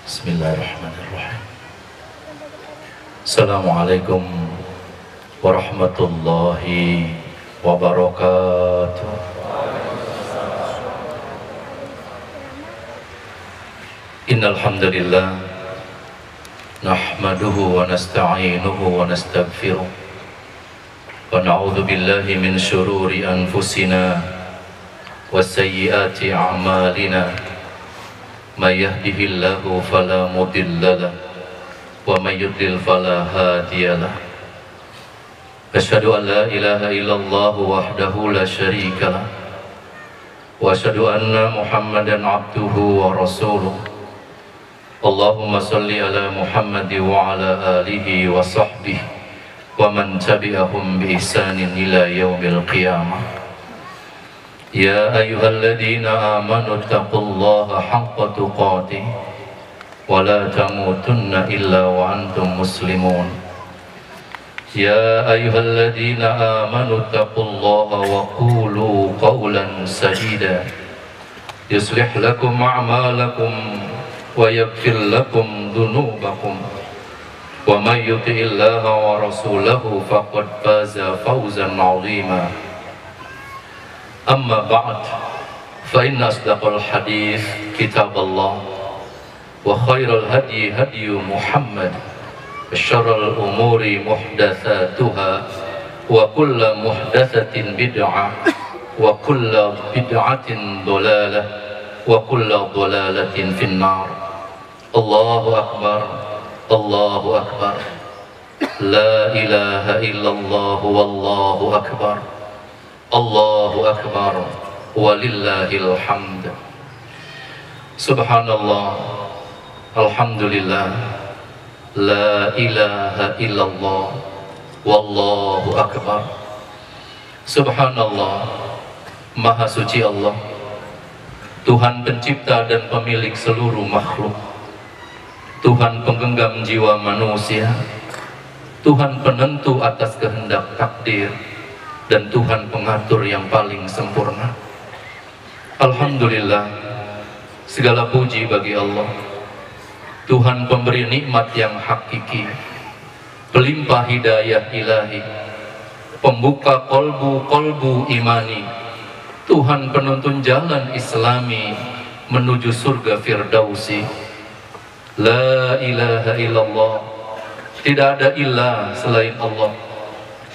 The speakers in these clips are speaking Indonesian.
Bismillahirrahmanirrahim. Assalamualaikum warahmatullahi wabarakatuh. Innal hamdalillah nahmaduhu wa nasta'inuhu wa nastaghfiruh wa na'udzu billahi min shururi anfusina wa sayyiati a'malina. May yahdihillahu fala mudilla lahu wa may yudlil fala hadiya lahu. Asyhadu an la ilaha illallah wahdahu la syarika lahu wa asyhadu anna Muhammadan abduhu wa rasuluh. Allahumma shalli ala Muhammad wa ala alihi wa sahbihi wa man tabi'ahum bi ihsanin ila yaumil qiyamah. Ya ayyuhalladzina amanu taqullaha haqqa tuqatih wa la tamutunna illa wa antum muslimun. Ya ayyuhalladzina amanu taqullaha wa qulu qawlan sadida yuslih lakum a'malakum wa yaghfir lakum dhunubakum wa may yuti'illaha wa rasulahu faqad faza fawzan 'azima. Amma ba'd, fa inna asdaqal hadis kitabullah wa khairal hadi hadi Muhammad wa syarrul umuri muhdatsatuha wa kullu muhdatsatin bid'ah wa kullu bid'atin dhalalah wa kullu dhalalatin finnar. Allahu akbar, Allahu akbar, la ilaha illallah wallahu akbar, Allahu akbar walillahil hamd. Subhanallah, alhamdulillah, la ilaha illallah wallahu akbar. Subhanallah, maha suci Allah, Tuhan pencipta dan pemilik seluruh makhluk, Tuhan penggenggam jiwa manusia, Tuhan penentu atas kehendak takdir, dan Tuhan pengatur yang paling sempurna. Alhamdulillah, segala puji bagi Allah, Tuhan pemberi nikmat yang hakiki, pelimpah hidayah ilahi, pembuka kolbu imani, Tuhan penuntun jalan islami menuju surga firdausi. La ilaha illallah, tidak ada ilah selain Allah,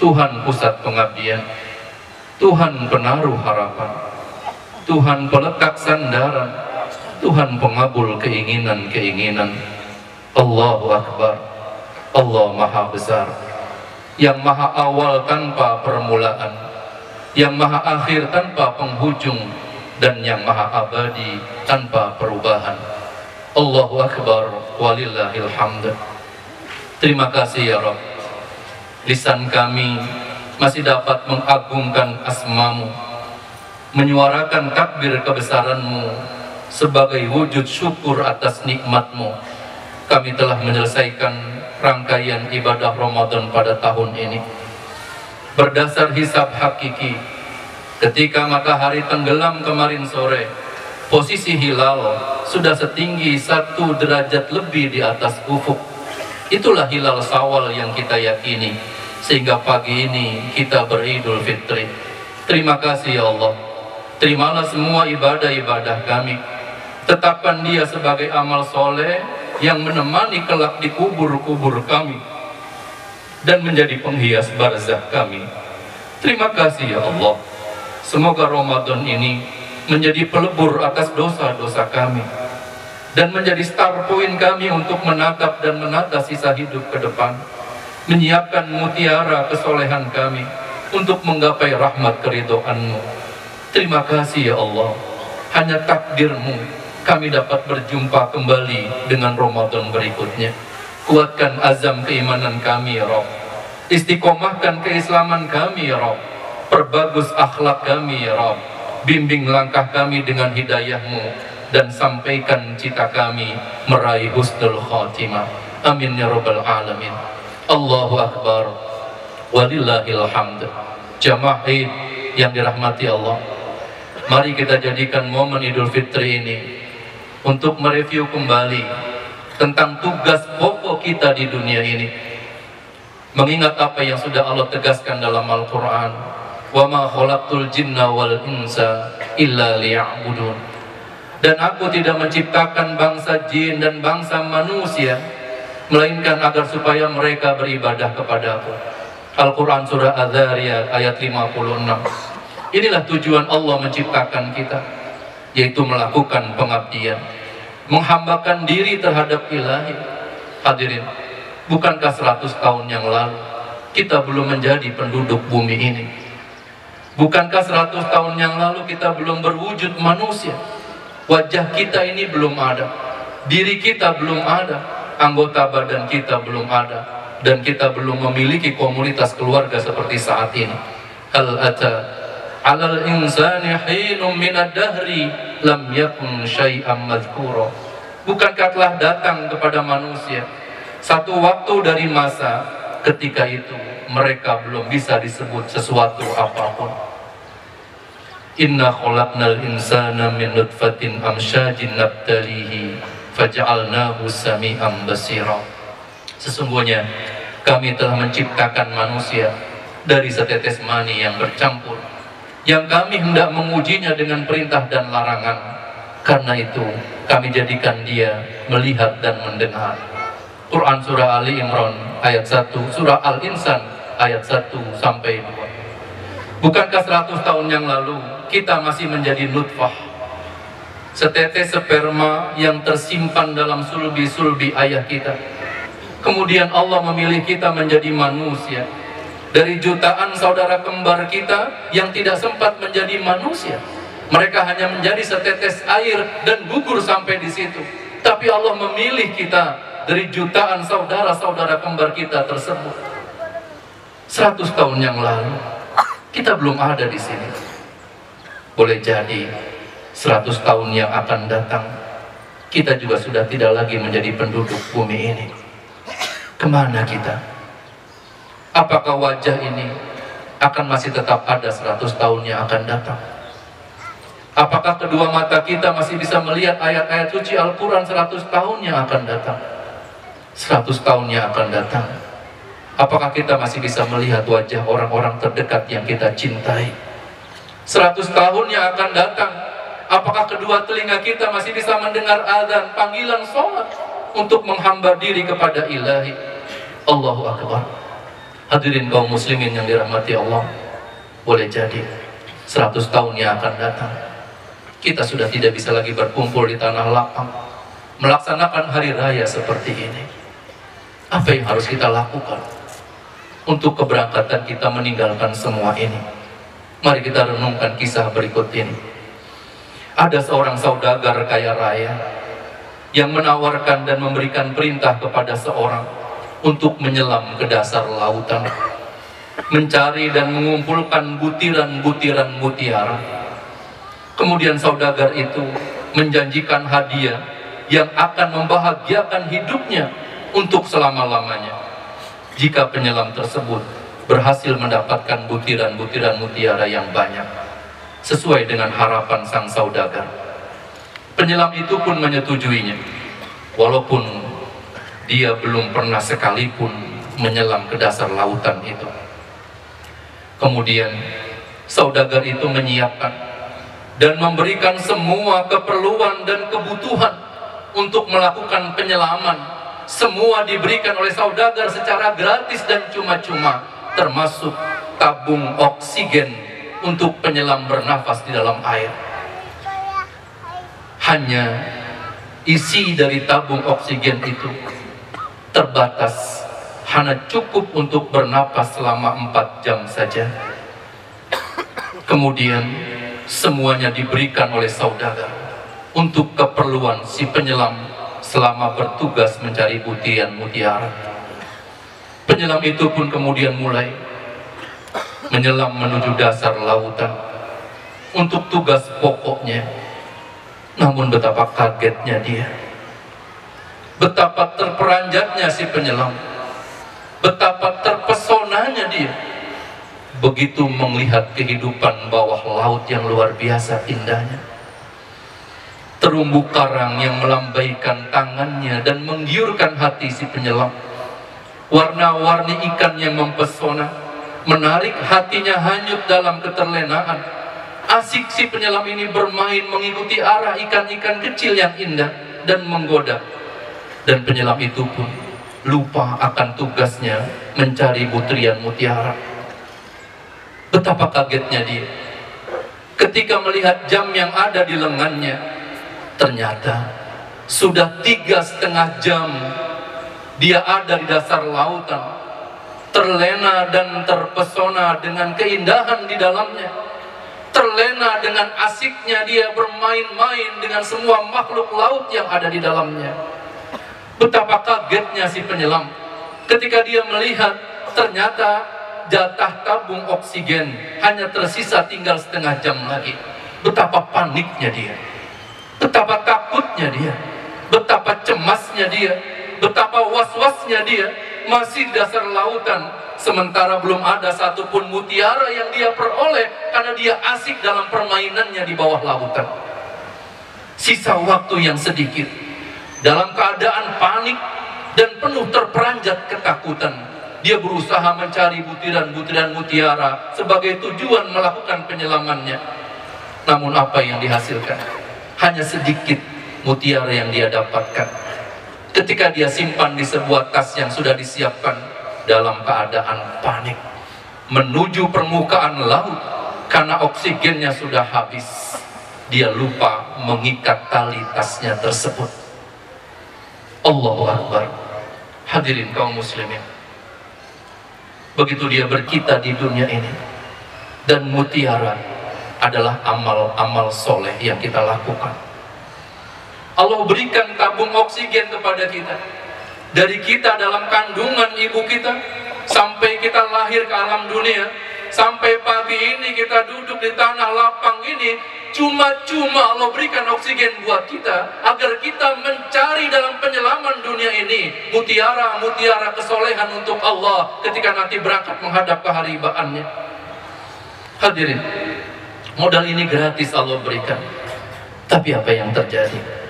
Tuhan pusat pengabdian, Tuhan penaruh harapan, Tuhan peletak sandaran, Tuhan pengabul keinginan-keinginan. Allahu akbar, Allah maha besar, yang maha awal tanpa permulaan, yang maha akhir tanpa penghujung, dan yang maha abadi tanpa perubahan. Allahu akbar walillahil hamd. Terima kasih ya Rabb, lisan kami masih dapat mengagungkan asmamu, menyuarakan takbir kebesaranmu sebagai wujud syukur atas nikmatmu. Kami telah menyelesaikan rangkaian ibadah Ramadan pada tahun ini berdasar hisab hakiki. Ketika matahari tenggelam kemarin sore, posisi hilal sudah setinggi 1 derajat lebih di atas ufuk. Itulah hilal Syawal yang kita yakini, sehingga pagi ini kita beridul fitri. Terima kasih ya Allah, terimalah semua ibadah-ibadah kami, tetapkan dia sebagai amal soleh yang menemani kelak di kubur-kubur kami dan menjadi penghias barzakh kami. Terima kasih ya Allah, semoga Ramadan ini menjadi pelebur atas dosa-dosa kami dan menjadi start point kami untuk menatap dan menata sisa hidup ke depan, menyiapkan mutiara kesolehan kami untuk menggapai rahmat keridhaan-Mu. Terima kasih ya Allah, hanya takdir-Mu kami dapat berjumpa kembali dengan Ramadan berikutnya. Kuatkan azam keimanan kami ya Rabb, istiqomahkan keislaman kami ya Rabb, perbagus akhlak kami ya Rabb, bimbing langkah kami dengan hidayah-Mu, dan sampaikan cita kami meraih husnul khatimah. Amin ya rabbal alamin. Allahu akbar walillahil hamd. Jamaah Id yang dirahmati Allah, mari kita jadikan momen Idul Fitri ini untuk mereview kembali tentang tugas pokok kita di dunia ini. Mengingat apa yang sudah Allah tegaskan dalam Al-Quran, wa ma khalaqtul jinna wal insa illa liya'budun. Dan aku tidak menciptakan bangsa jin dan bangsa manusia melainkan agar supaya mereka beribadah kepadaku. Al-Quran surah Az-Zariyat ayat 56. Inilah tujuan Allah menciptakan kita, yaitu melakukan pengabdian, menghambakan diri terhadap ilahi. Hadirin, bukankah 100 tahun yang lalu kita belum menjadi penduduk bumi ini? Bukankah 100 tahun yang lalu kita belum berwujud manusia? Wajah kita ini belum ada, diri kita belum ada, anggota badan kita belum ada, dan kita belum memiliki komunitas keluarga seperti saat ini. Hal ata 'alal insani hinum minad dahri lam yakun syai'an madhkura. Bukankah telah datang kepada manusia satu waktu dari masa ketika itu mereka belum bisa disebut sesuatu apapun. Inna khalaqnal insana min nutfatin amsyajin nabtalihi faja'alnahu sami'an basira. Sesungguhnya kami telah menciptakan manusia dari setetes mani yang bercampur, yang kami hendak mengujinya dengan perintah dan larangan. Karena itu kami jadikan dia melihat dan mendengar. Quran surah Ali Imran ayat 1, surah Al-Insan ayat 1 sampai 2. Bukankah 100 tahun yang lalu kita masih menjadi nutfah, setetes sperma yang tersimpan dalam sulbi-sulbi ayah kita. Kemudian Allah memilih kita menjadi manusia dari jutaan saudara kembar kita yang tidak sempat menjadi manusia. Mereka hanya menjadi setetes air dan gugur sampai di situ. Tapi Allah memilih kita dari jutaan saudara-saudara kembar kita tersebut. 100 tahun yang lalu kita belum ada di sini. Boleh jadi 100 tahun yang akan datang kita juga sudah tidak lagi menjadi penduduk bumi ini. Kemana kita? Apakah wajah ini akan masih tetap ada 100 tahun yang akan datang? Apakah kedua mata kita masih bisa melihat ayat-ayat suci Al-Quran 100 tahun yang akan datang? 100 tahun yang akan datang, apakah kita masih bisa melihat wajah orang-orang terdekat yang kita cintai? 100 tahun yang akan datang, apakah kedua telinga kita masih bisa mendengar azan, panggilan sholat untuk menghamba diri kepada ilahi? Allahu Akbar. Hadirin kaum muslimin yang dirahmati Allah, boleh jadi 100 tahun yang akan datang kita sudah tidak bisa lagi berkumpul di tanah lapang melaksanakan hari raya seperti ini. Apa yang harus kita lakukan untuk keberangkatan kita meninggalkan semua ini? Mari kita renungkan kisah berikut ini. Ada seorang saudagar kaya raya yang menawarkan dan memberikan perintah kepada seorang untuk menyelam ke dasar lautan, mencari dan mengumpulkan butiran-butiran mutiara. Kemudian saudagar itu menjanjikan hadiah yang akan membahagiakan hidupnya untuk selama-lamanya jika penyelam tersebut berhasil mendapatkan butiran-butiran mutiara yang banyak sesuai dengan harapan sang saudagar. Penyelam itu pun menyetujuinya, walaupun dia belum pernah sekalipun menyelam ke dasar lautan itu. Kemudian saudagar itu menyiapkan dan memberikan semua keperluan dan kebutuhan untuk melakukan penyelaman. Semua diberikan oleh saudagar secara gratis dan cuma-cuma, termasuk tabung oksigen untuk penyelam bernafas di dalam air. Hanya isi dari tabung oksigen itu terbatas, hanya cukup untuk bernapas selama 4 jam saja. Kemudian semuanya diberikan oleh saudagar untuk keperluan si penyelam selama bertugas mencari butiran mutiara. Penyelam itu pun kemudian mulai menyelam menuju dasar lautan untuk tugas pokoknya. Namun betapa kagetnya dia, betapa terperanjatnya si penyelam, betapa terpesonanya dia begitu melihat kehidupan bawah laut yang luar biasa indahnya. terumbu karang yang melambaikan tangannya dan menggiurkan hati si penyelam. Warna-warni ikan yang mempesona, menarik hatinya hanyut dalam keterlenaan. Asik si penyelam ini bermain mengikuti arah ikan-ikan kecil yang indah dan menggoda. Dan penyelam itu pun lupa akan tugasnya mencari butiran mutiara. Betapa kagetnya dia ketika melihat jam yang ada di lengannya. Ternyata sudah 3,5 jam dia ada di dasar lautan, terlena dan terpesona dengan keindahan di dalamnya, terlena dengan asiknya dia bermain-main dengan semua makhluk laut yang ada di dalamnya. Betapa kagetnya si penyelam ketika dia melihat ternyata jatah tabung oksigen hanya tersisa tinggal 1/2 jam lagi. Betapa paniknya dia, betapa takutnya dia, betapa cemasnya dia, betapa was-wasnya dia masih di dasar lautan, sementara belum ada satupun mutiara yang dia peroleh karena dia asik dalam permainannya di bawah lautan. Sisa waktu yang sedikit, dalam keadaan panik dan penuh terperanjat ketakutan, dia berusaha mencari butiran-butiran mutiara sebagai tujuan melakukan penyelamannya. Namun apa yang dihasilkan? Hanya sedikit mutiara yang dia dapatkan. Ketika dia simpan di sebuah tas yang sudah disiapkan, dalam keadaan panik menuju permukaan laut karena oksigennya sudah habis, dia lupa mengikat tali tasnya tersebut. Allahu Akbar. Hadirin kaum muslimin, begitu dia berkita di dunia ini, dan mutiara adalah amal-amal soleh yang kita lakukan. Allah berikan tabung oksigen kepada kita, dari kita dalam kandungan ibu kita sampai kita lahir ke alam dunia, sampai pagi ini kita duduk di tanah lapang ini, cuma-cuma Allah berikan oksigen buat kita agar kita mencari dalam penyelaman dunia ini mutiara-mutiara kesolehan untuk Allah ketika nanti berangkat menghadap keharibaannya. Hadirin, modal ini gratis Allah berikan. Tapi apa yang terjadi?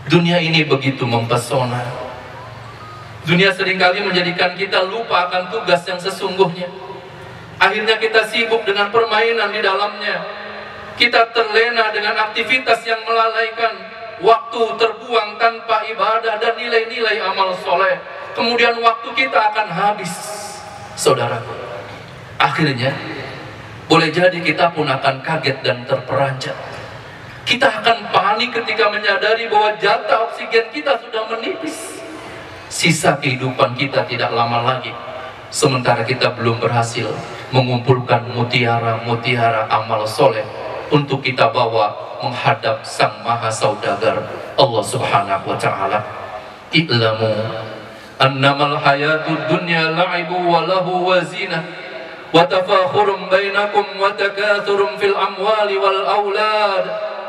Dunia ini begitu mempesona. Dunia seringkali menjadikan kita lupa akan tugas yang sesungguhnya. Akhirnya kita sibuk dengan permainan di dalamnya. Kita terlena dengan aktivitas yang melalaikan. Waktu terbuang tanpa ibadah dan nilai-nilai amal soleh. Kemudian waktu kita akan habis, saudaraku. Akhirnya boleh jadi kita pun akan kaget dan terperanjat. Kita akan panik ketika menyadari bahwa jatah oksigen kita sudah menipis. Sisa kehidupan kita tidak lama lagi, sementara kita belum berhasil mengumpulkan mutiara-mutiara amal soleh untuk kita bawa menghadap Sang Maha Saudagar Allah Subhanahu wa Ta'ala. I'lamu annamal hayatud dunya la'ibu wa lahu wa zinah wa tafakhurum bainakum wa takathurum fil amwali wal aulad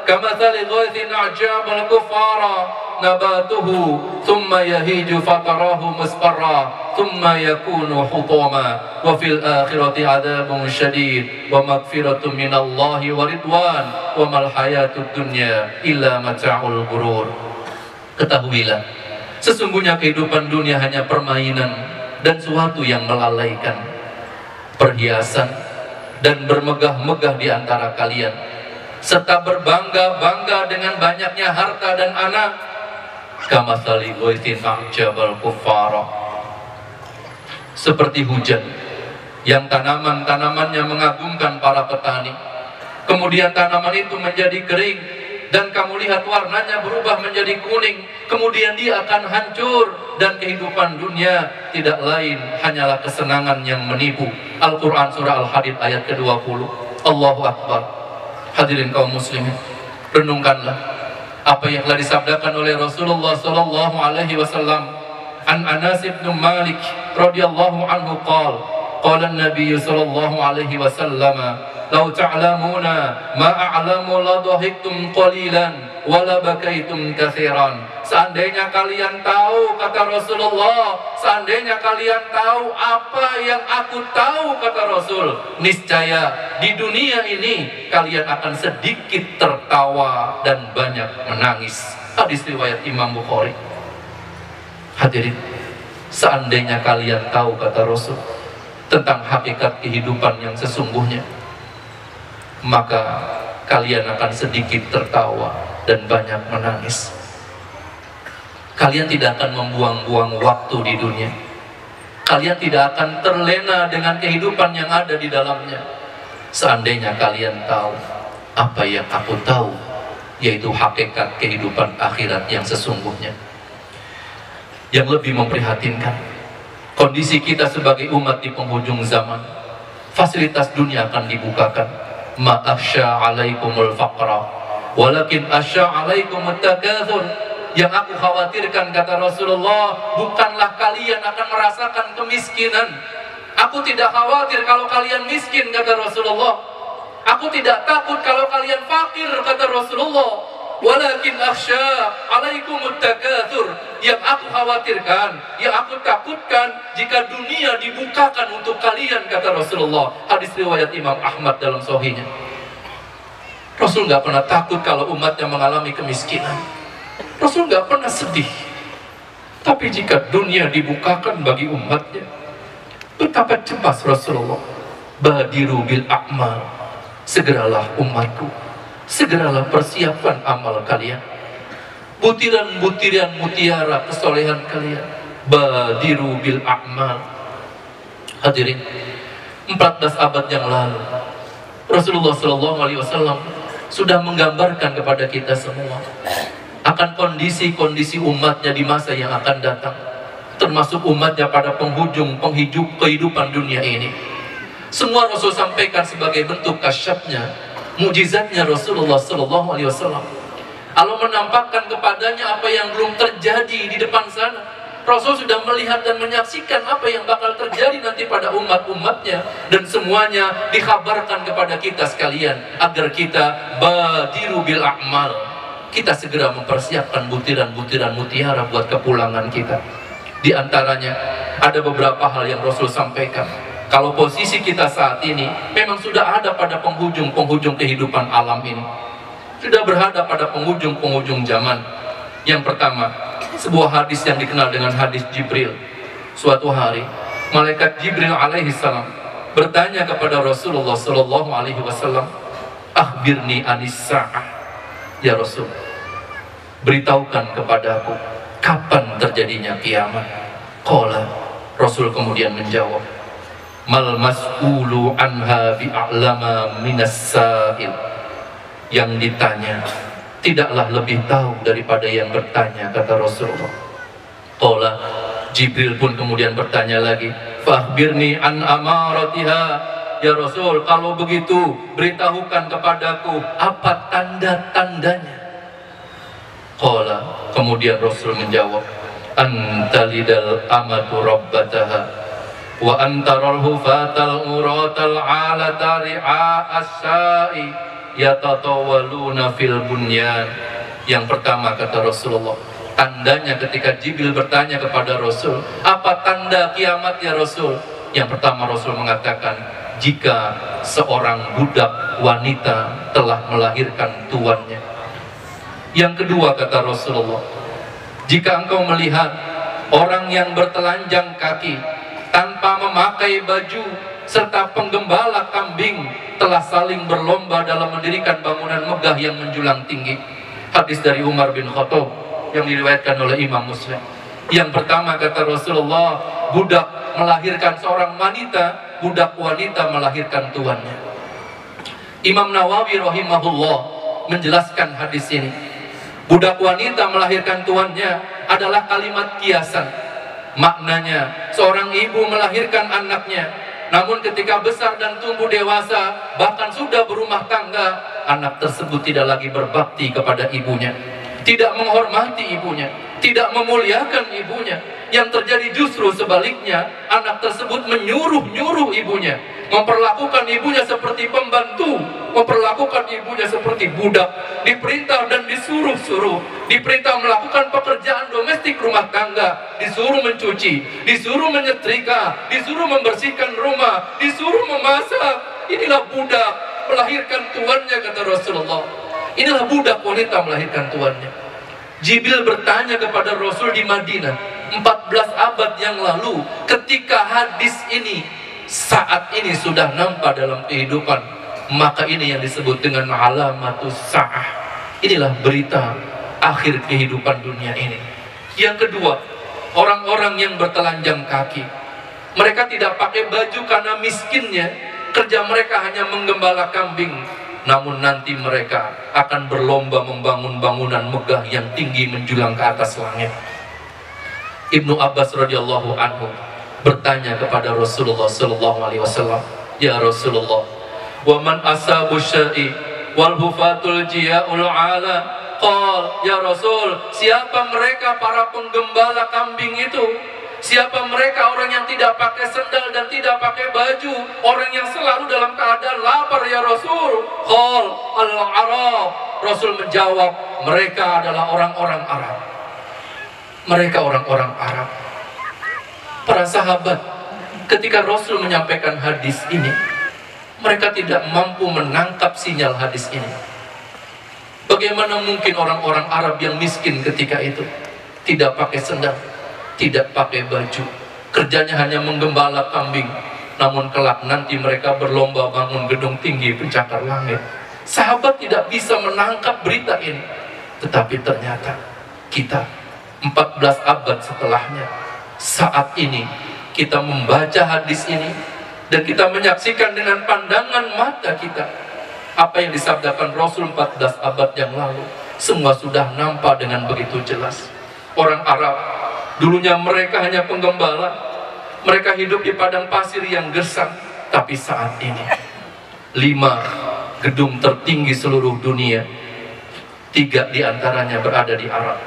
kamathali ghaythin a'jabal kuffara nabatuhu thumma yahiju fatarahu musfarra thumma yakunu hutama wa fil akhirati adabun syadid wa magfiratun minallahi wa ridwan wa mal hayatud dunya illa mata'ul ghurur. Ketahuilah, sesungguhnya kehidupan dunia hanya permainan dan suatu yang melalaikan. Perhiasan dan bermegah-megah di antara kalian, serta berbangga-bangga dengan banyaknya harta dan anak, kamathali ghaythin a'jabal kuffara, seperti hujan yang tanaman-tanamannya mengagumkan para petani, kemudian tanaman itu menjadi kering dan kamu lihat warnanya berubah menjadi kuning, kemudian dia akan hancur. Dan kehidupan dunia tidak lain hanyalah kesenangan yang menipu. Al-Quran surah Al-Hadid ayat ke-20. Allahu Akbar. Hadirin kaum muslimin, renungkanlah apa yang telah disabdakan oleh Rasulullah sallallahu alaihi wasallam. An Anas bin Malik radhiyallahu anhu qala an-nabiy sallallahu alaihi wasallam, "Law ta'lamuna ma a'lamu la dhahiktum qalilan wa la bakaitum katsiran." seandainya kalian tahu, kata Rasulullah, seandainya kalian tahu apa yang aku tahu, kata Rasul, niscaya di dunia ini kalian akan sedikit tertawa dan banyak menangis. Hadis riwayat Imam Bukhari. Hadirin, seandainya kalian tahu, kata Rasul, tentang hakikat kehidupan yang sesungguhnya, maka kalian akan sedikit tertawa dan banyak menangis. Kalian tidak akan membuang-buang waktu di dunia. Kalian tidak akan terlena dengan kehidupan yang ada di dalamnya. Seandainya kalian tahu apa yang aku tahu, yaitu hakikat kehidupan akhirat yang sesungguhnya. Yang lebih memprihatinkan, kondisi kita sebagai umat di penghujung zaman, fasilitas dunia akan dibukakan. Ma akhsha alaikumul faqra walakin akhsha alaikumut takatsur. Yang aku khawatirkan, kata Rasulullah, bukanlah kalian akan merasakan kemiskinan. Aku tidak khawatir kalau kalian miskin, kata Rasulullah. Aku tidak takut kalau kalian fakir, kata Rasulullah. Walakin akhsha alaikumut takatsur. Yang aku khawatirkan, yang aku takutkan, jika dunia dibukakan untuk kalian, kata Rasulullah. Hadis riwayat Imam Ahmad dalam sahihnya. Rasul nggak pernah takut kalau umatnya mengalami kemiskinan. Rasul nggak pernah sedih. Tapi jika dunia dibukakan bagi umatnya, betapa cemas Rasulullah. Badiru bil a'mal, segeralah umatku, segeralah persiapkan amal kalian, butiran-butiran mutiara kesolehan kalian. Badiru bil a'mal. Hadirin, 14 abad yang lalu Rasulullah SAW sudah menggambarkan kepada kita semua akan kondisi-kondisi umatnya di masa yang akan datang, termasuk umatnya pada penghujung kehidupan dunia ini. Semua Rasul sampaikan sebagai bentuk kasyafnya, mujizatnya Rasulullah SAW. Allah menampakkan kepadanya apa yang belum terjadi di depan sana. Rasul sudah melihat dan menyaksikan apa yang bakal terjadi nanti pada umat-umatnya, dan semuanya dikhabarkan kepada kita sekalian agar kita badiru bil a'mal, kita segera mempersiapkan butiran-butiran mutiara buat kepulangan kita. Di antaranya ada beberapa hal yang Rasul sampaikan. Kalau posisi kita saat ini memang sudah ada pada penghujung kehidupan alam ini, sudah berada pada penghujung zaman. Yang pertama, sebuah hadis yang dikenal dengan hadis Jibril. Suatu hari malaikat Jibril alaihissalam bertanya kepada Rasulullah SAW, akhbirni anis sa'ah, ya Rasul, beritahukan kepadaku kapan terjadinya kiamat. Qala, Rasul kemudian menjawab, mal mas'ulu anha bi'a'lama minas sa'il. Yang ditanya tidaklah lebih tahu daripada yang bertanya, kata Rasulullah. Qala, Jibril pun kemudian bertanya lagi, fakhbirni an amaratiha, ya Rasul, kalau begitu beritahukan kepadaku apa tanda-tandanya. Qala, kemudian Rasul menjawab, antalidal amatu rabbataha wa antaral hufatal uratal alata ri'a as-sa'i yatatawaluna fil bunyan. Yang pertama, kata Rasulullah, tandanya ketika Jibril bertanya kepada Rasul, apa tanda kiamat ya Rasul? Yang pertama Rasul mengatakan, jika seorang budak wanita telah melahirkan tuannya. Yang kedua, kata Rasulullah, jika engkau melihat orang yang bertelanjang kaki tanpa memakai baju serta penggembala kambing telah saling berlomba dalam mendirikan bangunan megah yang menjulang tinggi. Hadis dari Umar bin Khattab yang diriwayatkan oleh Imam Muslim. Yang pertama, kata Rasulullah, budak melahirkan seorang wanita, budak wanita melahirkan tuannya. Imam Nawawi rahimahullah menjelaskan hadis ini. Budak wanita melahirkan tuannya adalah kalimat kiasan. Maknanya, seorang ibu melahirkan anaknya, namun ketika besar dan tumbuh dewasa, bahkan sudah berumah tangga, anak tersebut tidak lagi berbakti kepada ibunya, tidak menghormati ibunya, tidak memuliakan ibunya. Yang terjadi justru sebaliknya, anak tersebut menyuruh-nyuruh ibunya, memperlakukan ibunya seperti pembantu, memperlakukan ibunya seperti budak, diperintah dan disuruh-suruh, diperintah melakukan pekerjaan domestik rumah tangga, disuruh mencuci, disuruh menyetrika, disuruh membersihkan rumah, disuruh memasak. Inilah budak melahirkan tuannya, kata Rasulullah. Inilah budak wanita melahirkan tuannya. Jibril bertanya kepada Rasul di Madinah 14 abad yang lalu, ketika hadis ini saat ini sudah nampak dalam kehidupan, maka ini yang disebut dengan alamatus sa'ah. Inilah berita akhir kehidupan dunia ini. Yang kedua, orang-orang yang bertelanjang kaki. Mereka tidak pakai baju karena miskinnya, kerja mereka hanya menggembala kambing. Namun nanti mereka akan berlomba membangun bangunan megah yang tinggi menjulang ke atas langit. Ibnu Abbas radhiyallahu anhu bertanya kepada Rasulullah sallallahu alaihi wasallam, "Ya Rasulullah, wa man asabu syai wal hufatul jiyaul ala?" Qal, "Ya Rasul, siapa mereka para penggembala kambing itu? Siapa mereka orang yang tidak pakai sendal dan tidak pakai baju, orang yang selalu dalam keadaan lapar, ya Rasul?" Qal, "Al-Arab." Rasul menjawab, mereka adalah orang-orang Arab. Mereka orang-orang Arab. Para sahabat, ketika Rasul menyampaikan hadis ini, mereka tidak mampu menangkap sinyal hadis ini. Bagaimana mungkin orang-orang Arab yang miskin ketika itu tidak pakai sendal, tidak pakai baju, kerjanya hanya menggembala kambing, namun kelak nanti mereka berlomba bangun gedung tinggi pencakar langit. Sahabat tidak bisa menangkap berita ini, tetapi ternyata kita 14 abad setelahnya, saat ini kita membaca hadis ini dan kita menyaksikan dengan pandangan mata kita apa yang disabdakan Rasul 14 abad yang lalu, semua sudah nampak dengan begitu jelas. Orang Arab dulunya mereka hanya penggembala, mereka hidup di padang pasir yang gersang. Tapi saat ini 5 gedung tertinggi seluruh dunia, 3 diantaranya berada di Arab.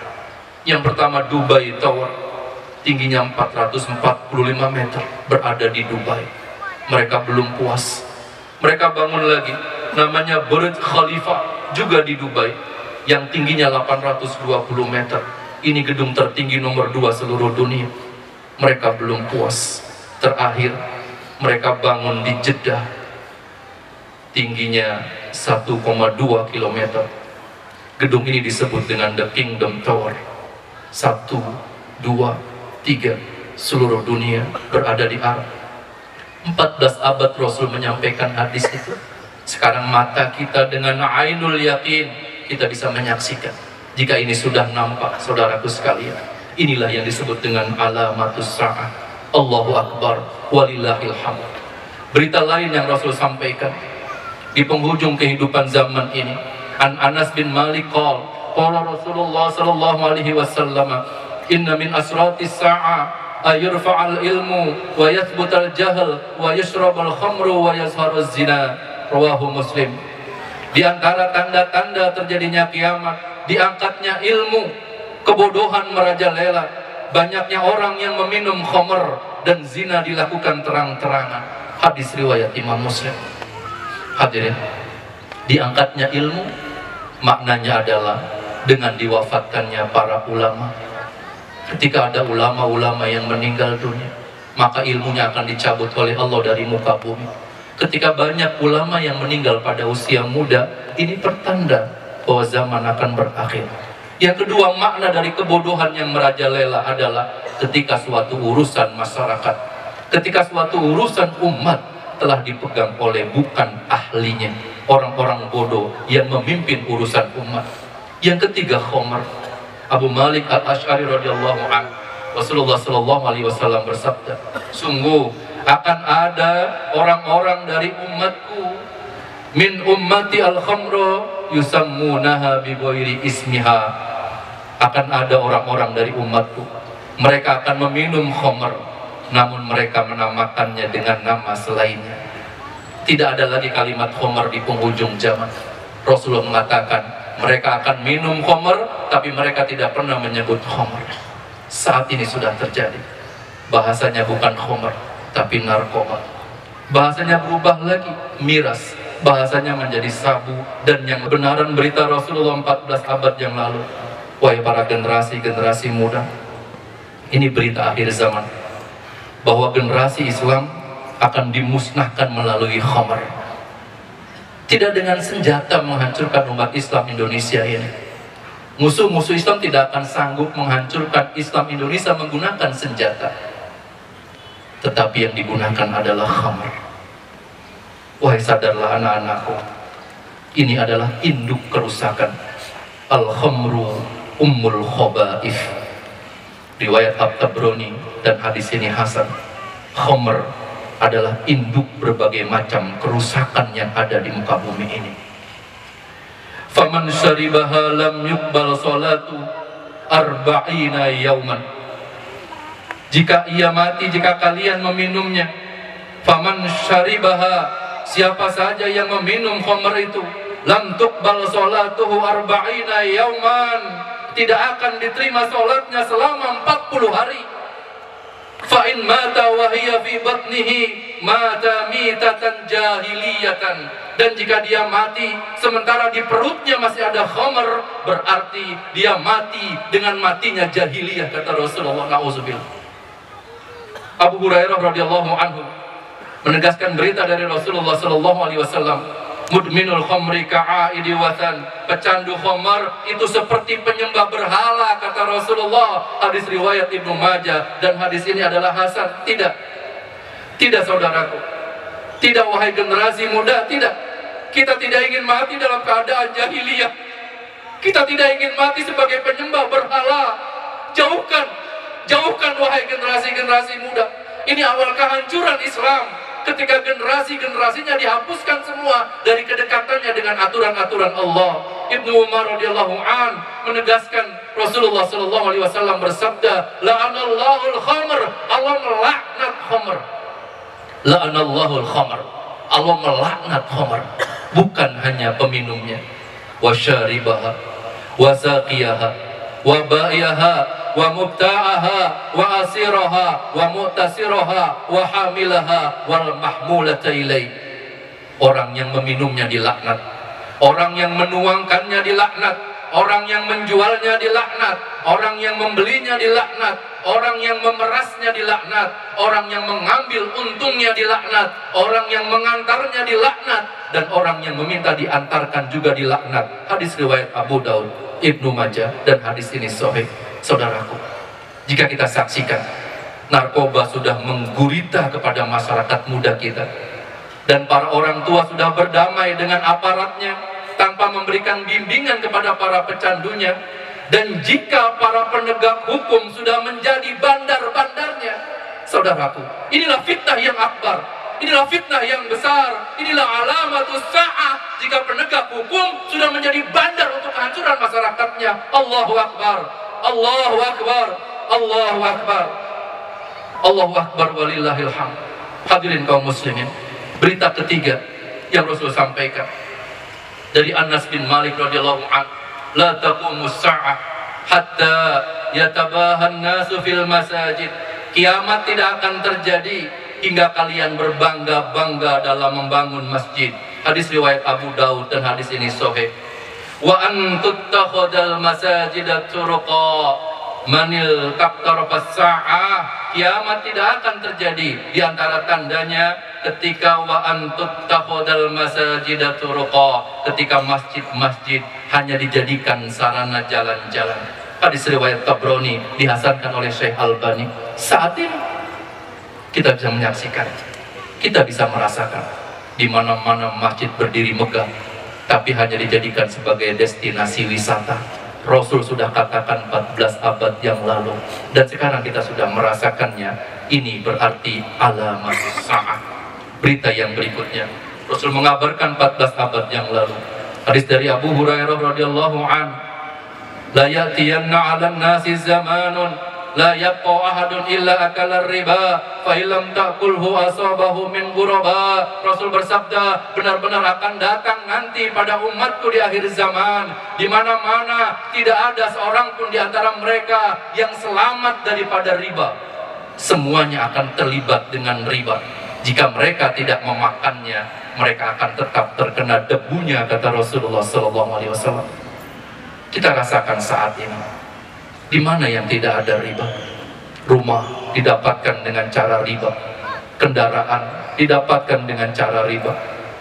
Yang pertama Dubai Tower, tingginya 445 meter, berada di Dubai. Mereka belum puas, mereka bangun lagi, namanya Burj Khalifa, juga di Dubai, yang tingginya 820 meter. Ini gedung tertinggi nomor 2 seluruh dunia. Mereka belum puas. Terakhir, mereka bangun di Jeddah, tingginya 1,2 km. Gedung ini disebut dengan The Kingdom Tower. 1, 2, 3, seluruh dunia berada di Arab. 14 abad Rasul menyampaikan hadis itu. Sekarang mata kita dengan ainul yakin, kita bisa menyaksikan. Jika ini sudah nampak, saudaraku sekalian, inilah yang disebut dengan alamatus sa'ah. Allahu Akbar, walillahil hamd. Berita lain yang Rasul sampaikan di penghujung kehidupan zaman ini, An Anas bin Malik qala Rasulullah sallallahu alaihi wasallam, "Inna min asratis sa'ah ayurfa'al ilmu wa yathbutal jahl wa yushrabal khamru wa yazharuz zina." Rawahu Muslim. Di antara tanda-tanda terjadinya kiamat, diangkatnya ilmu, kebodohan merajalela, banyaknya orang yang meminum khamr, dan zina dilakukan terang-terangan. Hadis riwayat Imam Muslim. Hadirin, diangkatnya ilmu maknanya adalah dengan diwafatkannya para ulama. Ketika ada ulama-ulama yang meninggal dunia, maka ilmunya akan dicabut oleh Allah dari muka bumi. Ketika banyak ulama yang meninggal pada usia muda, ini pertanda bahwa zaman akan berakhir. Yang kedua, makna dari kebodohan yang merajalela adalah ketika suatu urusan masyarakat, ketika suatu urusan umat telah dipegang oleh bukan ahlinya, orang-orang bodoh yang memimpin urusan umat. Yang ketiga, khamr. Abu Malik Al-Asy'ari radhiyallahu anhu, Rasulullah sallallahu alaihi wasallam bersabda, "Sungguh akan ada orang-orang dari umatku, min ummati al-khamra yusammunaha bi ghairi ismiha." Akan ada orang-orang dari umatku, mereka akan meminum khamr, namun mereka menamakannya dengan nama selainnya. Tidak ada lagi kalimat khamr di penghujung zaman. Rasulullah mengatakan, Mereka akan minum khamr, tapi mereka tidak pernah menyebut khamr. Saat ini sudah terjadi. Bahasanya bukan khamr, tapi narkoba. Bahasanya berubah lagi, miras. Bahasanya menjadi sabu. Dan yang kebenaran berita Rasulullah 14 abad yang lalu. Wahai para generasi muda, ini berita akhir zaman, bahwa generasi Islam akan dimusnahkan melalui khamr. Tidak dengan senjata menghancurkan umat Islam Indonesia ini. Musuh-musuh Islam tidak akan sanggup menghancurkan Islam Indonesia menggunakan senjata. Tetapi yang digunakan adalah khamr. Wahai sadarlah anak-anakku, ini adalah induk kerusakan. Al-khamru ummul khaba'if. Riwayat At-Tabrani dan hadis ini hasan. Khamr adalah induk berbagai macam kerusakan yang ada di muka bumi ini. Faman syaribaha lam yuqbal salatu arba'ina yauman. Jika ia mati, jika kalian meminumnya, faman syaribaha, siapa saja yang meminum khamr itu, lam tuqbal salatuhu arba'ina yauman, tidak akan diterima salatnya selama 40 hari. Fa'in mata wahiyya fi batnihi mata mitatan jahiliyatan. Dan jika dia mati sementara di perutnya masih ada khamr, berarti dia mati dengan matinya jahiliyah, kata Rasulullah. Na'udzubillah. Abu Hurairah radhiyallahu anhu menegaskan berita dari Rasulullah sallallahu alaihi wasallam, mudminul khamri ka'aidi watan, pecandu khamar itu seperti penyembah berhala, kata Rasulullah. Hadis riwayat Ibnu Majah dan hadis ini adalah hasan. Tidak saudaraku, tidak wahai generasi muda, tidak. Kita tidak ingin mati dalam keadaan jahiliyah. Kita tidak ingin mati sebagai penyembah berhala. Jauhkan wahai generasi muda. Ini awal kehancuran Islam, ketika generasinya dihapuskan semua dari kedekatannya dengan aturan-aturan Allah. Ibnu Umar radhiyallahu an menegaskan, Rasulullah sallallahu alaihi wasallam bersabda, la'anallahul khamr, Allah melaknat khamr. La'anallahul khamr, Allah melaknat khamr. Bukan hanya peminumnya, wa syaribaha wa saqiyaha wa ba'iyaha wa mubta'aha wa asiraha wa mu'tasiraha wa hamilaha wal mahmulata ilai. Orang yang meminumnya dilaknat, orang yang menuangkannya dilaknat, orang yang menjualnya dilaknat, orang yang membelinya dilaknat, orang yang memerasnya dilaknat, orang yang mengambil untungnya dilaknat, orang yang mengantarnya dilaknat, dan orang yang meminta diantarkan juga dilaknat. Hadis riwayat Abu Daud, Ibnu Majah, dan hadis ini sahih. Saudaraku, jika kita saksikan narkoba sudah menggurita kepada masyarakat muda kita, dan para orang tua sudah berdamai dengan aparatnya tanpa memberikan bimbingan kepada para pecandunya, dan jika para penegak hukum sudah menjadi bandar-bandarnya, saudaraku, inilah fitnah yang akbar, inilah fitnah yang besar, inilah alamatus sa'ah jika penegak hukum sudah menjadi bandar untuk kehancuran masyarakatnya. Allahu Akbar, Allahu Akbar, Allahu Akbar, Allahu Akbar walillahil hamd. Hadirin kaum muslimin, berita ketiga yang Rasul sampaikan dari Anas bin Malik radhiyallahu anhu, la taqumus sa'ah hatta yatabahan nasu fil masajid. Kiamat tidak akan terjadi hingga kalian berbangga-bangga dalam membangun masjid. Hadis riwayat Abu Daud dan hadis ini sahih. Wa an tuttakhadal masajida turuqa manil taqtarafas sa'ah. Kiamat tidak akan terjadi. Di antara tandanya ketika wa an tuttakhadal masajida turuqa, ketika masjid-masjid hanya dijadikan sarana jalan-jalan. Hadis riwayat Tabrani dihasankan oleh Syekh Albani. Saat ini kita bisa menyaksikan, kita bisa merasakan di mana-mana masjid berdiri megah, tapi hanya dijadikan sebagai destinasi wisata. Rasul sudah katakan 14 abad yang lalu, dan sekarang kita sudah merasakannya. Ini berarti alamat sa'ah. Berita yang berikutnya, Rasul mengabarkan 14 abad yang lalu. Hadis dari Abu Hurairah radhiyallahu an, la ya'tiyanna 'alan nasi zamanun la yabqa ahadun illa akala riba fa illam ta'kulhu asabahu min ghuraba. Rasul bersabda, benar-benar akan datang nanti pada umatku di akhir zaman, di mana-mana tidak ada seorang pun di antara mereka yang selamat daripada riba. Semuanya akan terlibat dengan riba. Jika mereka tidak memakannya, mereka akan tetap terkena debunya, kata Rasulullah SAW. Kita rasakan saat ini, di mana yang tidak ada riba? Rumah didapatkan dengan cara riba, kendaraan didapatkan dengan cara riba,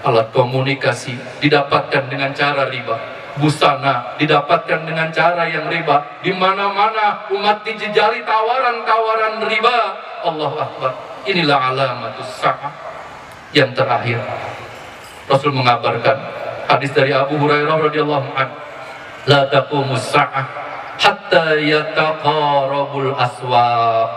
alat komunikasi didapatkan dengan cara riba, busana didapatkan dengan cara yang riba. Di mana-mana umat dijejali tawaran-tawaran riba. Allahu Akbar. Inilah alamatus sa'ah. Yang terakhir, Rasul mengabarkan hadis dari Abu Hurairah radhiyallahu anhu, la taqumus sa'ah hatta yataqarabul aswaq.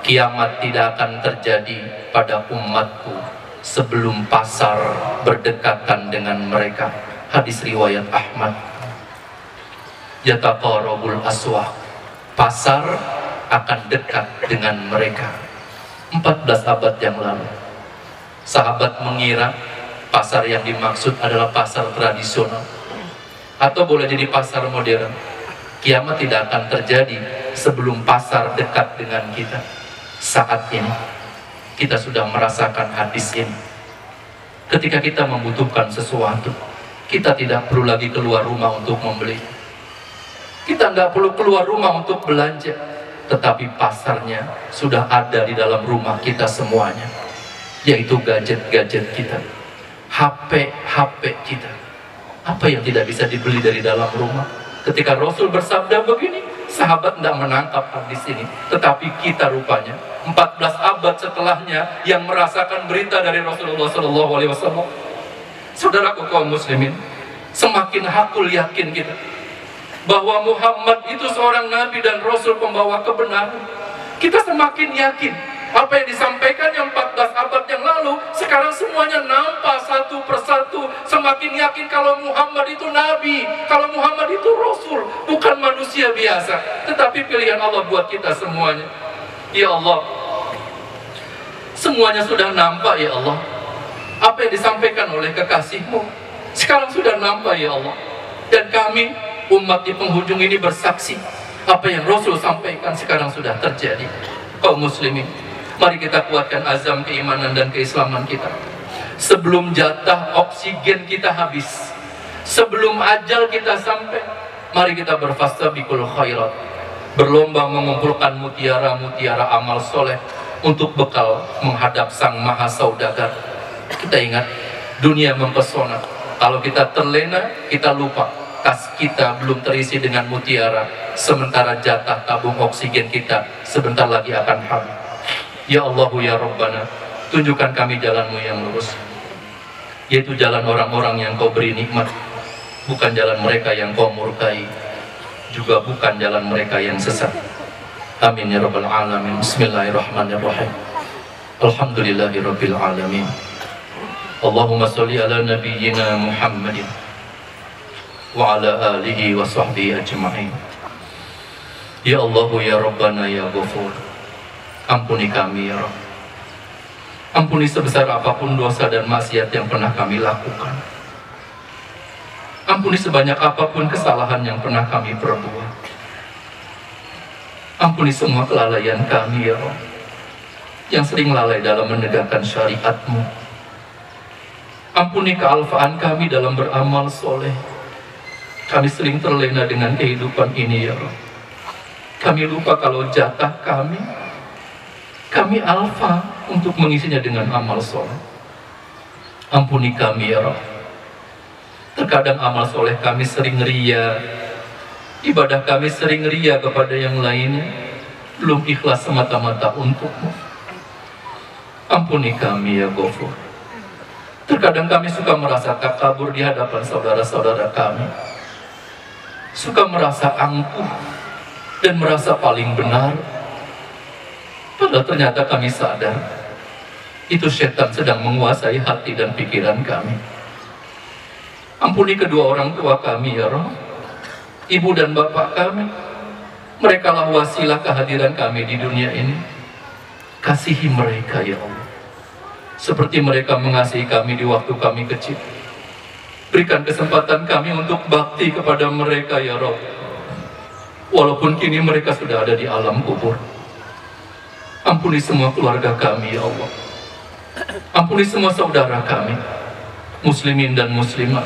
Kiamat tidak akan terjadi pada umatku sebelum pasar berdekatan dengan mereka. Hadis riwayat Ahmad. Yataqarabul aswaq, pasar akan dekat dengan mereka. 14 abad yang lalu, sahabat mengira pasar yang dimaksud adalah pasar tradisional, atau boleh jadi pasar modern. Kiamat tidak akan terjadi sebelum pasar dekat dengan kita. Saat ini kita sudah merasakan hadis ini. Ketika kita membutuhkan sesuatu, kita tidak perlu lagi keluar rumah untuk membeli. Kita nggak perlu keluar rumah untuk belanja, tetapi pasarnya sudah ada di dalam rumah kita semuanya, yaitu gadget-gadget kita, HP kita. Apa yang tidak bisa dibeli dari dalam rumah? Ketika Rasul bersabda begini, sahabat tidak menangkap hadis ini, tetapi kita rupanya 14 abad setelahnya yang merasakan berita dari Rasulullah SAW. Saudaraku kaum muslimin, semakin hakul yakin kita bahwa Muhammad itu seorang nabi dan rasul pembawa kebenaran. Kita semakin yakin apa yang disampaikan yang 14 abad yang lalu sekarang semuanya nampak satu persatu. Semakin yakin kalau Muhammad itu nabi, kalau Muhammad itu rasul, bukan manusia biasa, tetapi pilihan Allah buat kita semuanya. Ya Allah, semuanya sudah nampak ya Allah. Apa yang disampaikan oleh kekasih-Mu sekarang sudah nampak ya Allah. Dan kami umat di penghujung ini bersaksi, apa yang Rasul sampaikan sekarang sudah terjadi. Kaum muslimin, mari kita kuatkan azam keimanan dan keislaman kita. Sebelum jatah oksigen kita habis, sebelum ajal kita sampai, mari kita berfastabiqul khairat, berlomba mengumpulkan mutiara-mutiara amal soleh untuk bekal menghadap Sang Maha Saudagar. Kita ingat, dunia mempesona. Kalau kita terlena, kita lupa tas kita belum terisi dengan mutiara, sementara jatah tabung oksigen kita sebentar lagi akan habis. Ya Allah ya Rabbana, tunjukkan kami jalan-Mu yang lurus, yaitu jalan orang-orang yang Kau beri nikmat, bukan jalan mereka yang Kau murkai, juga bukan jalan mereka yang sesat. Amin ya Rabbal Alamin. Bismillahirrahmanirrahim. Alhamdulillahirabbil alamin. Allahumma sholli ala nabiyyina Muhammadin wa ala alihi wa sahbihi ajma'in. Ya Allah ya Rabbana ya Ghafur, ampuni kami ya Rabb. Ampuni sebesar apapun dosa dan maksiat yang pernah kami lakukan. Ampuni sebanyak apapun kesalahan yang pernah kami perbuat. Ampuni semua kelalaian kami ya Rabb, yang sering lalai dalam menegakkan syariat-Mu. Ampuni kealfaan kami dalam beramal soleh. Kami sering terlena dengan kehidupan ini ya Rabb. Kami lupa kalau jatah kami alfa untuk mengisinya dengan amal soleh. Ampuni kami ya Rabb. Terkadang amal soleh kami sering ria, ibadah kami sering ria kepada yang lainnya, belum ikhlas semata-mata untuk-Mu. Ampuni kami ya Ghafur. Terkadang kami suka merasa takabur di hadapan saudara-saudara kami, suka merasa angkuh dan merasa paling benar, padahal ternyata kami sadar itu setan sedang menguasai hati dan pikiran kami. Ampuni kedua orang tua kami ya Rabb, ibu dan bapak kami, Mereka lah wasilah kehadiran kami di dunia ini. Kasihi mereka ya Allah, seperti mereka mengasihi kami di waktu kami kecil. Berikan kesempatan kami untuk bakti kepada mereka ya Rabb, walaupun kini mereka sudah ada di alam kubur. Ampuni semua keluarga kami ya Allah. Ampuni semua saudara kami, muslimin dan muslimat.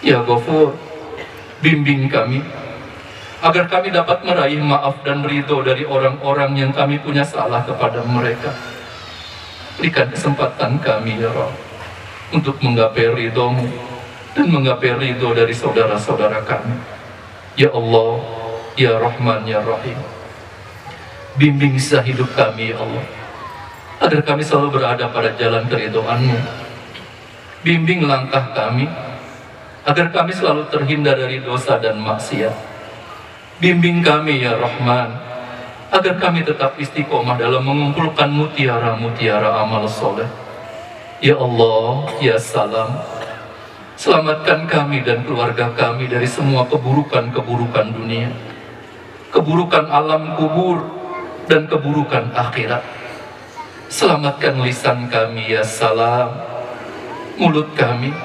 Ya Ghafur, bimbing kami agar kami dapat meraih maaf dan ridho dari orang-orang yang kami punya salah kepada mereka. Berikan kesempatan kami ya Rabb untuk menggapai ridho-Mu dan menggapai ridho dari saudara-saudara kami. Ya Allah, ya Rahman, ya Rahim, bimbing sisa hidup kami ya Allah, agar kami selalu berada pada jalan keridhaan-Mu. Bimbing langkah kami agar kami selalu terhindar dari dosa dan maksiat. Bimbing kami ya Rahman, agar kami tetap istiqomah dalam mengumpulkan mutiara-mutiara amal soleh. Ya Allah, ya Salam, selamatkan kami dan keluarga kami dari semua keburukan-keburukan dunia, keburukan alam kubur dan keburukan akhirat. Selamatkan lisan kami ya Salam, mulut kami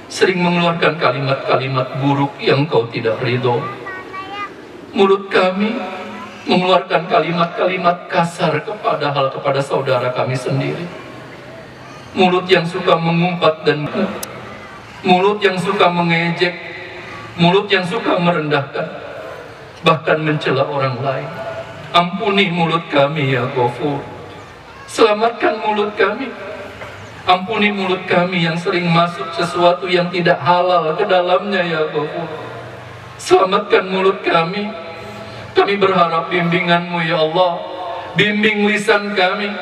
sering mengeluarkan kalimat-kalimat buruk yang Kau tidak ridho. Mulut kami mengeluarkan kalimat-kalimat kasar kepada saudara kami sendiri. Mulut yang suka mengumpat dan mulut yang suka mengejek, mulut yang suka merendahkan, bahkan mencela orang lain. Ampuni mulut kami ya Ghafur. Selamatkan mulut kami. Ampuni mulut kami yang sering masuk sesuatu yang tidak halal ke dalamnya ya Ghafur. Selamatkan mulut kami. Kami berharap bimbingan-Mu ya Allah. Bimbing lisan kami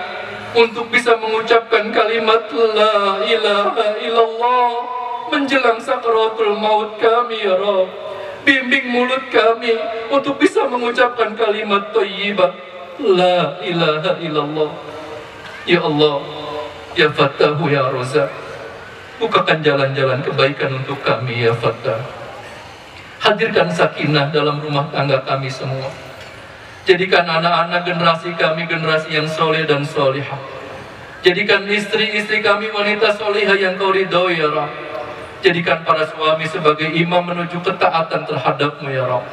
untuk bisa mengucapkan kalimat La ilaha illallah menjelang sakaratul maut kami ya Rabb. Bimbing mulut kami untuk bisa mengucapkan kalimat thayyibah La ilaha illallah. Ya Allah, ya Fattahu ya Razak, bukakan jalan-jalan kebaikan untuk kami ya Fattah. Hadirkan sakinah dalam rumah tangga kami semua. Jadikan anak-anak generasi kami generasi yang soleh dan solihah. Jadikan istri-istri kami wanita solihah yang Kau ridhoi ya Rabb. Jadikan para suami sebagai imam menuju ketaatan terhadap-Mu ya Rabb.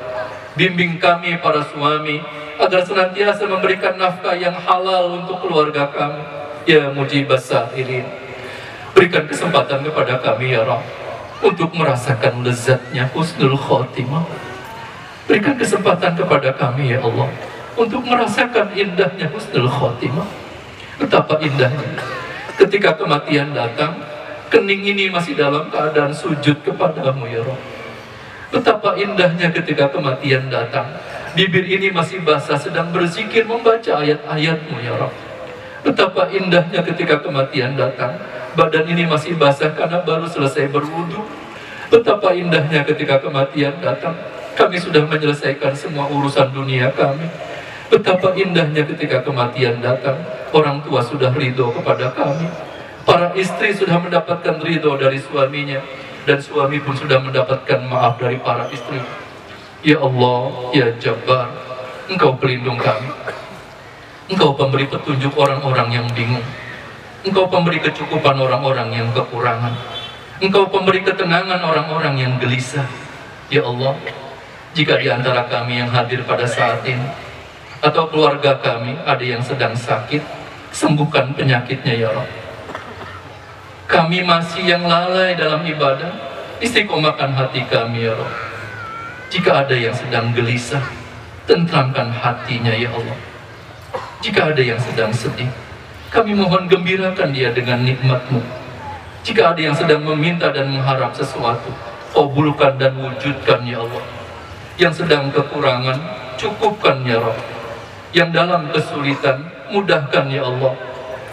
Bimbing kami para suami agar senantiasa memberikan nafkah yang halal untuk keluarga kami. Ya Mujibas Sa'irin, berikan kesempatan kepada kami ya Rabb untuk merasakan lezatnya husnul khotimah. Berikan kesempatan kepada kami ya Allah untuk merasakan indahnya husnul khotimah. Betapa indahnya ketika kematian datang, kening ini masih dalam keadaan sujud kepadamu ya Rabb. Betapa indahnya ketika kematian datang, bibir ini masih basah sedang berzikir membaca ayat-ayat-Mu ya Rabb. Betapa indahnya ketika kematian datang, badan ini masih basah karena baru selesai berwudu. Betapa indahnya ketika kematian datang, kami sudah menyelesaikan semua urusan dunia kami. Betapa indahnya ketika kematian datang, orang tua sudah ridho kepada kami. Para istri sudah mendapatkan ridho dari suaminya, dan suami pun sudah mendapatkan maaf dari para istri. Ya Allah, ya Jabbar, Engkau pelindung kami. Engkau pemberi petunjuk orang-orang yang bingung. Engkau pemberi kecukupan orang-orang yang kekurangan. Engkau pemberi ketenangan orang-orang yang gelisah. Ya Allah, jika di antara kami yang hadir pada saat ini atau keluarga kami ada yang sedang sakit, sembuhkan penyakitnya ya Rabb. Kami masih yang lalai dalam ibadah, istiqomahkan hati kami ya Rabb. Jika ada yang sedang gelisah, tentramkan hatinya ya Allah. Jika ada yang sedang sedih, kami mohon gembirakan dia dengan nikmat-Mu. Jika ada yang sedang meminta dan mengharap sesuatu, kabulkan dan wujudkan ya Allah. Yang sedang kekurangan, cukupkan ya Rabb. Yang dalam kesulitan, mudahkan ya Allah.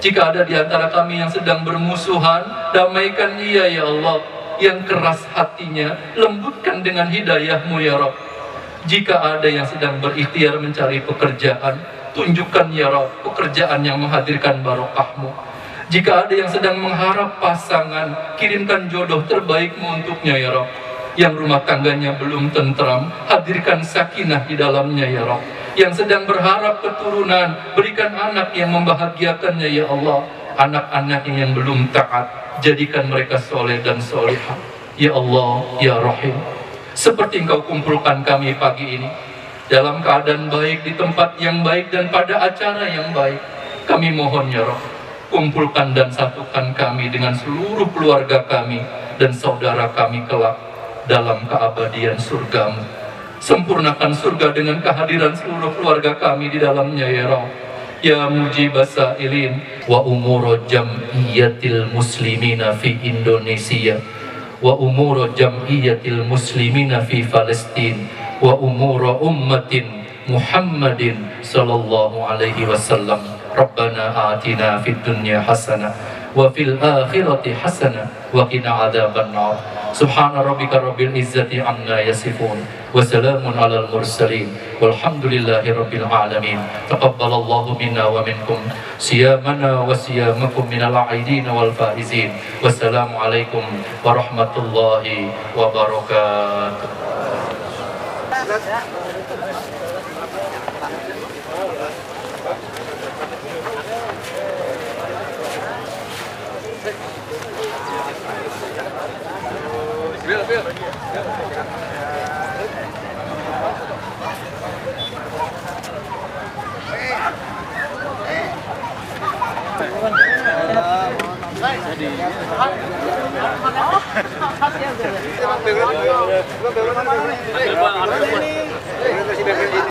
Jika ada di antara kami yang sedang bermusuhan, damaikan ia ya Allah. Yang keras hatinya, lembutkan dengan hidayah-Mu ya Rabb. Jika ada yang sedang berikhtiar mencari pekerjaan, tunjukkan ya Rabb pekerjaan yang menghadirkan barokah-Mu. Jika ada yang sedang mengharap pasangan, kirimkan jodoh terbaik-Mu untuknya ya Rabb. Yang rumah tangganya belum tentram, hadirkan sakinah di dalamnya ya Rabb. Yang sedang berharap keturunan, berikan anak yang membahagiakannya ya Allah. Anak-anaknya yang belum taat, jadikan mereka soleh dan solehah ya Allah ya Rahim. Seperti Engkau kumpulkan kami pagi ini dalam keadaan baik, di tempat yang baik, dan pada acara yang baik, kami mohon ya Rabb, kumpulkan dan satukan kami dengan seluruh keluarga kami dan saudara kami kelak dalam keabadian surgamu. Sempurnakan surga dengan kehadiran seluruh keluarga kami di dalamnya ya Rabb. Ya mujibas sa'ilin wa umur jam'iyatil muslimina fi Indonesia, wa umur jam'iyatil muslimina fi Palestin, wa umur ummatin Muhammadin sallallahu alaihi wasallam. Rabbana atina fid dunya hasanah wa fil akhirati hasanah wa qina adzabannar. Subhana rabbika rabbil izzati amma yasifun wa salamun alal mursalin walhamdulillahi rabbil alamin. Taqabbalallahu minna wa minkum siyamana wa siyamakum minal aidin wal faizin. Wassalamu alaikum warahmatullahi wabarakatuh.